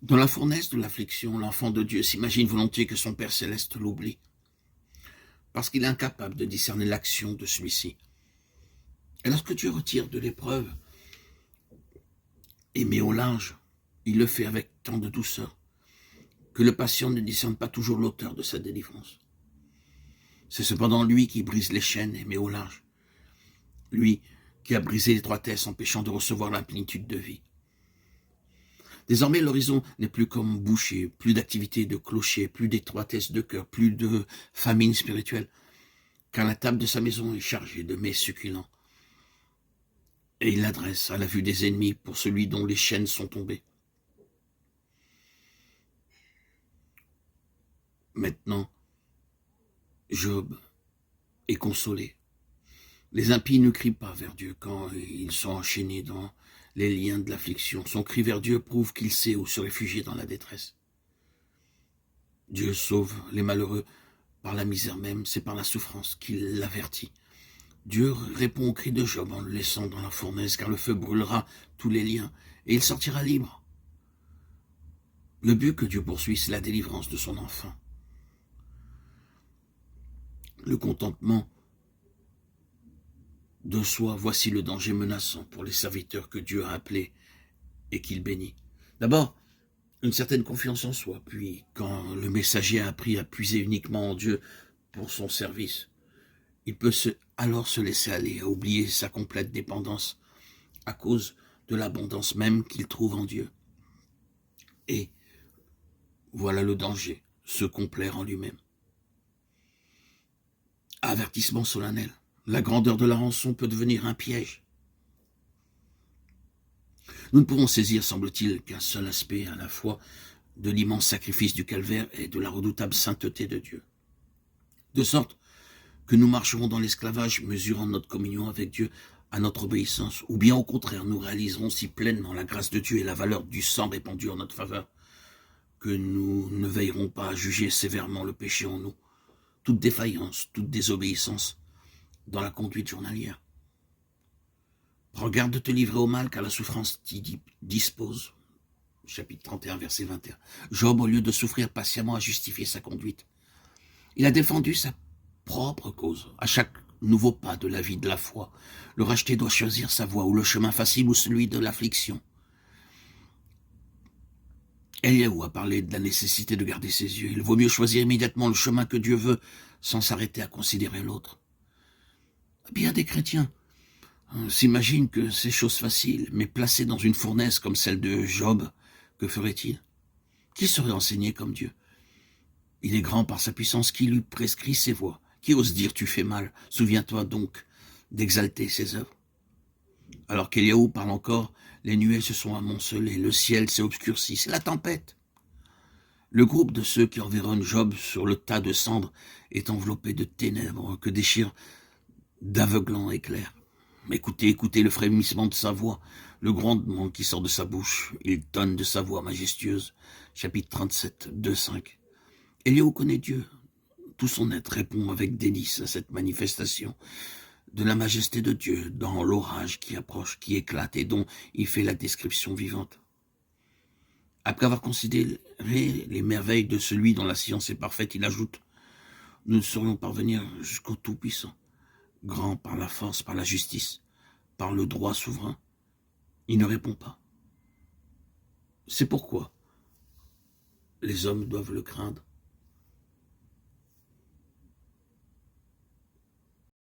Dans la fournaise de l'affliction, l'enfant de Dieu s'imagine volontiers que son Père céleste l'oublie, parce qu'il est incapable de discerner l'action de celui-ci. Et lorsque Dieu retire de l'épreuve et met au large, il le fait avec tant de douceur que le patient ne discerne pas toujours l'auteur de sa délivrance. C'est cependant lui qui brise les chaînes et met au large. Lui qui a brisé l'étroitesse empêchant de recevoir la plénitude de vie. Désormais, l'horizon n'est plus comme bouché, plus d'activité de clocher, plus d'étroitesse de cœur, plus de famine spirituelle, car la table de sa maison est chargée de mets succulents. Et il l'adresse à la vue des ennemis pour celui dont les chaînes sont tombées. Maintenant, Job est consolé. Les impies ne crient pas vers Dieu quand ils sont enchaînés dans les liens de l'affliction. Son cri vers Dieu prouve qu'il sait où se réfugier dans la détresse. Dieu sauve les malheureux par la misère même, c'est par la souffrance qu'il l'avertit. Dieu répond au cri de Job en le laissant dans la fournaise, car le feu brûlera tous les liens, et il sortira libre. Le but que Dieu poursuit, c'est la délivrance de son enfant. Le contentement de soi, voici le danger menaçant pour les serviteurs que Dieu a appelés et qu'il bénit. D'abord, une certaine confiance en soi, puis quand le messager a appris à puiser uniquement en Dieu pour son service, il peut alors se laisser aller, à oublier sa complète dépendance à cause de l'abondance même qu'il trouve en Dieu. Et voilà le danger, se complaire en lui-même. Avertissement solennel. La grandeur de la rançon peut devenir un piège. Nous ne pouvons saisir, semble-t-il, qu'un seul aspect à la fois de l'immense sacrifice du calvaire et de la redoutable sainteté de Dieu. De sorte que nous marcherons dans l'esclavage, mesurant notre communion avec Dieu à notre obéissance, ou bien au contraire, nous réaliserons si pleinement la grâce de Dieu et la valeur du sang répandu en notre faveur, que nous ne veillerons pas à juger sévèrement le péché en nous, toute défaillance, toute désobéissance dans la conduite journalière. Prends garde de te livrer au mal, car la souffrance t'y dispose. Chapitre 31, verset 21. Job, au lieu de souffrir patiemment, a justifié sa conduite. Il a défendu sa propre cause. À chaque nouveau pas de la vie de la foi, le racheté doit choisir sa voie, ou le chemin facile, ou celui de l'affliction. Eliaou a parlé de la nécessité de garder ses yeux. Il vaut mieux choisir immédiatement le chemin que Dieu veut, sans s'arrêter à considérer l'autre. Bien des chrétiens s'imaginent que c'est chose facile, mais placés dans une fournaise comme celle de Job, que ferait-il? Qui serait enseigné comme Dieu? Il est grand par sa puissance, qui lui prescrit ses voies. Qui ose dire tu fais mal? Souviens-toi donc d'exalter ses œuvres. Alors qu'Eliaou parle encore, les nuées se sont amoncelées, le ciel s'est obscurci, c'est la tempête. Le groupe de ceux qui environnent Job sur le tas de cendres est enveloppé de ténèbres que déchirent d'aveuglants éclairs. Écoutez le frémissement de sa voix, le grondement qui sort de sa bouche. Il tonne de sa voix majestueuse. Chapitre 37, 2-5. Eliaou connaît Dieu. Tout son être répond avec délice à cette manifestation de la majesté de Dieu dans l'orage qui approche, qui éclate et dont il fait la description vivante. Après avoir considéré les merveilles de celui dont la science est parfaite, il ajoute « Nous ne saurions parvenir jusqu'au Tout-Puissant, grand par la force, par la justice, par le droit souverain. » Il ne répond pas. C'est pourquoi les hommes doivent le craindre